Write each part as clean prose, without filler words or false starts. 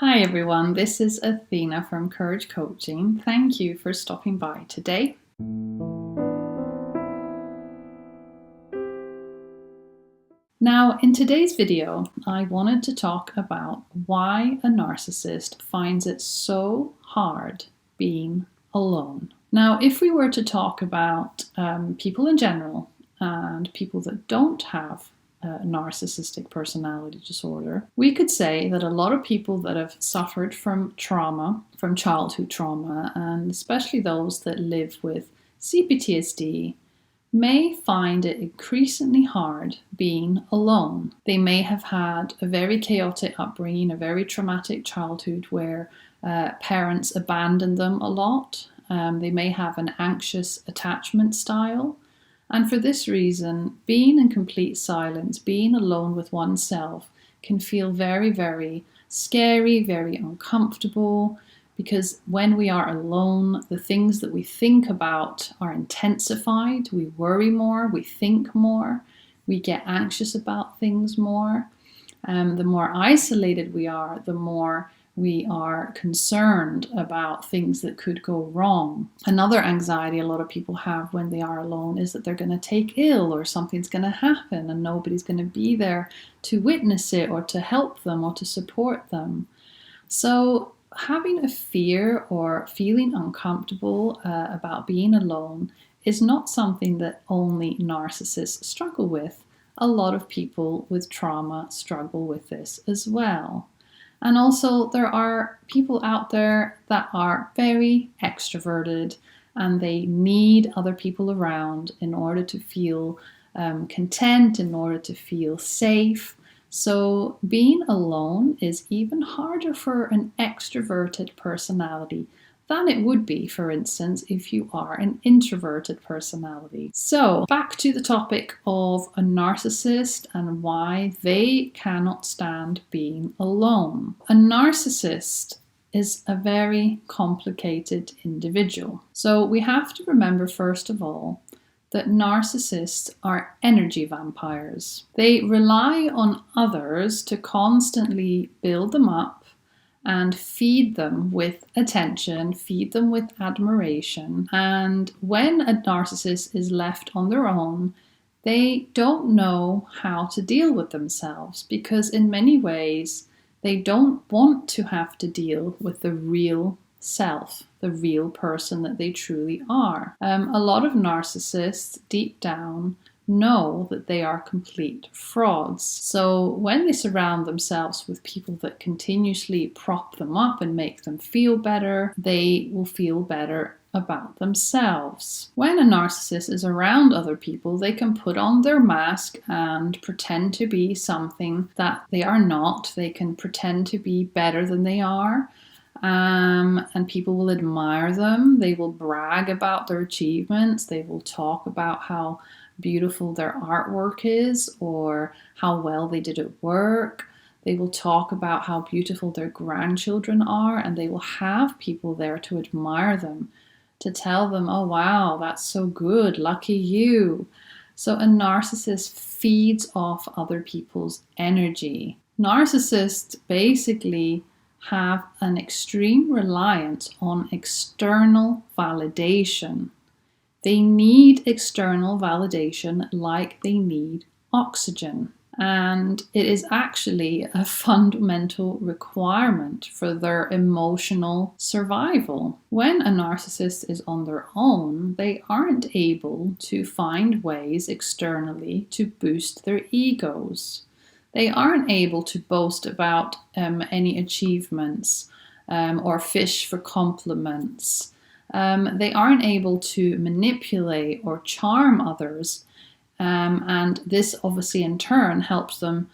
Hi everyone, this is Athena from Courage Coaching. Thank you for stopping by today. Now, in today's video, I wanted to talk about why a narcissist finds it so hard being alone. Now, if we were to talk about people in general and people that don't have narcissistic personality disorder, we could say that a lot of people that have suffered from trauma, from childhood trauma, and especially those that live with CPTSD, may find it increasingly hard being alone. They may have had a very chaotic upbringing, a very traumatic childhood where parents abandoned them a lot. They may have an anxious attachment style. And for this reason, being in complete silence, being alone with oneself, can feel very, very scary, very uncomfortable, because when we are alone, the things that we think about are intensified. We worry more, we think more, we get anxious about things more. The more isolated we are, the more we are concerned about things that could go wrong. Another anxiety a lot of people have when they are alone is that they're going to take ill or something's going to happen and nobody's going to be there to witness it or to help them or to support them. So having a fear or feeling uncomfortable about being alone is not something that only narcissists struggle with. A lot of people with trauma struggle with this as well. And also, there are people out there that are very extroverted and they need other people around in order to feel content, in order to feel safe. So being alone is even harder for an extroverted personality than it would be, for instance, if you are an introverted personality. So back to the topic of a narcissist and why they cannot stand being alone. A narcissist is a very complicated individual. So we have to remember, first of all, that narcissists are energy vampires. They rely on others to constantly build them up and feed them with attention, feed them with admiration. And when a narcissist is left on their own, they don't know how to deal with themselves, because in many ways, they don't want to have to deal with the real self, the real person that they truly are. A lot of narcissists deep down know that they are complete frauds. So when they surround themselves with people that continuously prop them up and make them feel better, they will feel better about themselves. When a narcissist is around other people, they can put on their mask and pretend to be something that they are not. They can pretend to be better than they are. And people will admire them. They will brag about their achievements. They will talk about how beautiful their artwork is or how well they did at work. They will talk about how beautiful their grandchildren are, and they will have people there to admire them, to tell them, oh wow, that's so good, lucky you. So a narcissist feeds off other people's energy. Narcissists basically have an extreme reliance on external validation. They need external validation like they need oxygen. And it is actually a fundamental requirement for their emotional survival. When a narcissist is on their own, they aren't able to find ways externally to boost their egos. They aren't able to boast about any achievements or fish for compliments. They aren't able to manipulate or charm others. And this obviously in turn helps them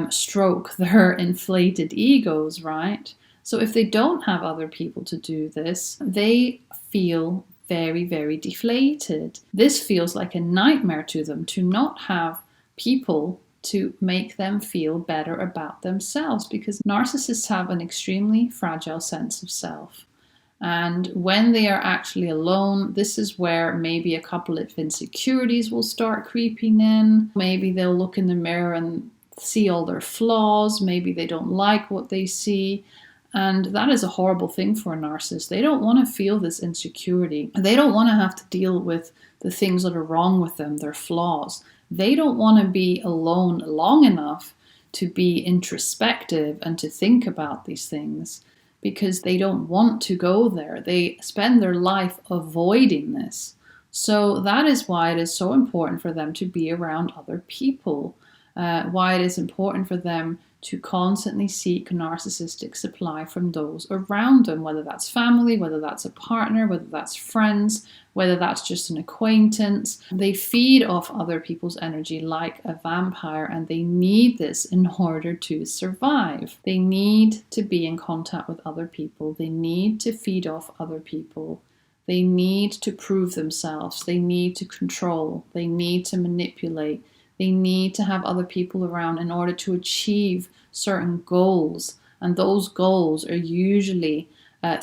stroke their inflated egos, right? So if they don't have other people to do this, they feel very, very deflated. This feels like a nightmare to them, to not have people to make them feel better about themselves, because narcissists have an extremely fragile sense of self. And when they are actually alone, this is where maybe a couple of insecurities will start creeping in. Maybe they'll look in the mirror and see all their flaws. Maybe they don't like what they see. And that is a horrible thing for a narcissist. They don't want to feel this insecurity. They don't want to have to deal with the things that are wrong with them, their flaws. They don't want to be alone long enough to be introspective and to think about these things, because they don't want to go there. They spend their life avoiding this. So that is why it is so important for them to be around other people, why it is important for them to constantly seek narcissistic supply from those around them, whether that's family, whether that's a partner, whether that's friends, whether that's just an acquaintance. They feed off other people's energy like a vampire, and they need this in order to survive. They need to be in contact with other people. They need to feed off other people. They need to prove themselves. They need to control. They need to manipulate. They need to have other people around in order to achieve certain goals. And those goals are usually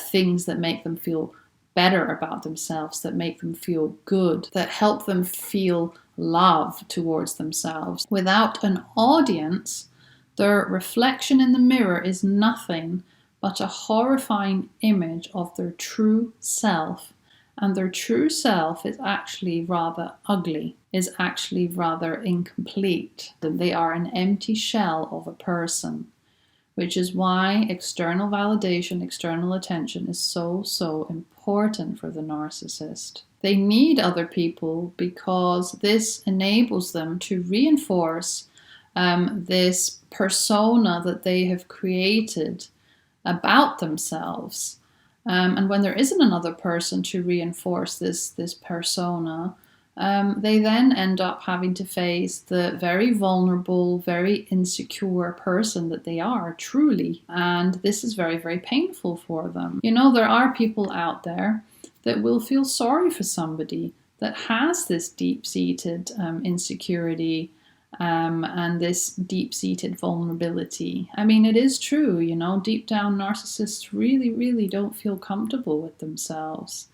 things that make them feel better about themselves, that make them feel good, that help them feel love towards themselves. Without an audience, their reflection in the mirror is nothing but a horrifying image of their true self. And their true self is actually rather ugly, is actually rather incomplete. They are an empty shell of a person, which is why external validation, external attention is so important for the narcissist. They need other people because this enables them to reinforce this persona that they have created about themselves. And when there isn't another person to reinforce this persona, they then end up having to face the very vulnerable, very insecure person that they are, truly. And this is very painful for them. You know, there are people out there that will feel sorry for somebody that has this deep-seated insecurity, and this deep-seated vulnerability. I mean, it is true, you know, deep down narcissists really don't feel comfortable with themselves.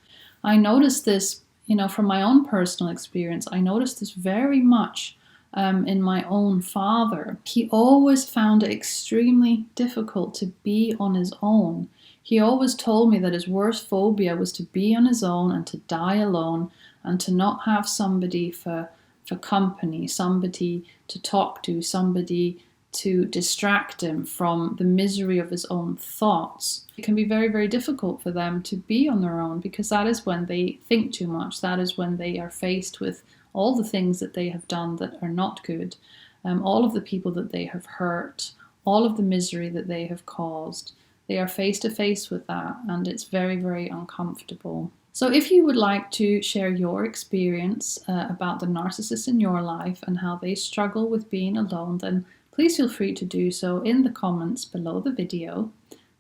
I noticed this, you know, from my own personal experience. I noticed this very much in my own father. He always found it extremely difficult to be on his own. He always told me that his worst phobia was to be on his own and to die alone and to not have somebody for company, somebody to talk to, somebody to distract him from the misery of his own thoughts. It can be very difficult for them to be on their own, because that is when they think too much. That is when they are faced with all the things that they have done that are not good, all of the people that they have hurt, all of the misery that they have caused. They are face to face with that, and it's very uncomfortable. So if you would like to share your experience about the narcissists in your life and how they struggle with being alone, then please feel free to do so in the comments below the video.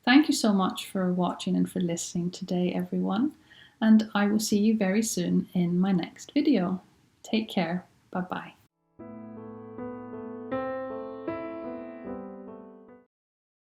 Thank you so much for watching and for listening today, everyone. And I will see you very soon in my next video. Take care. Bye-bye.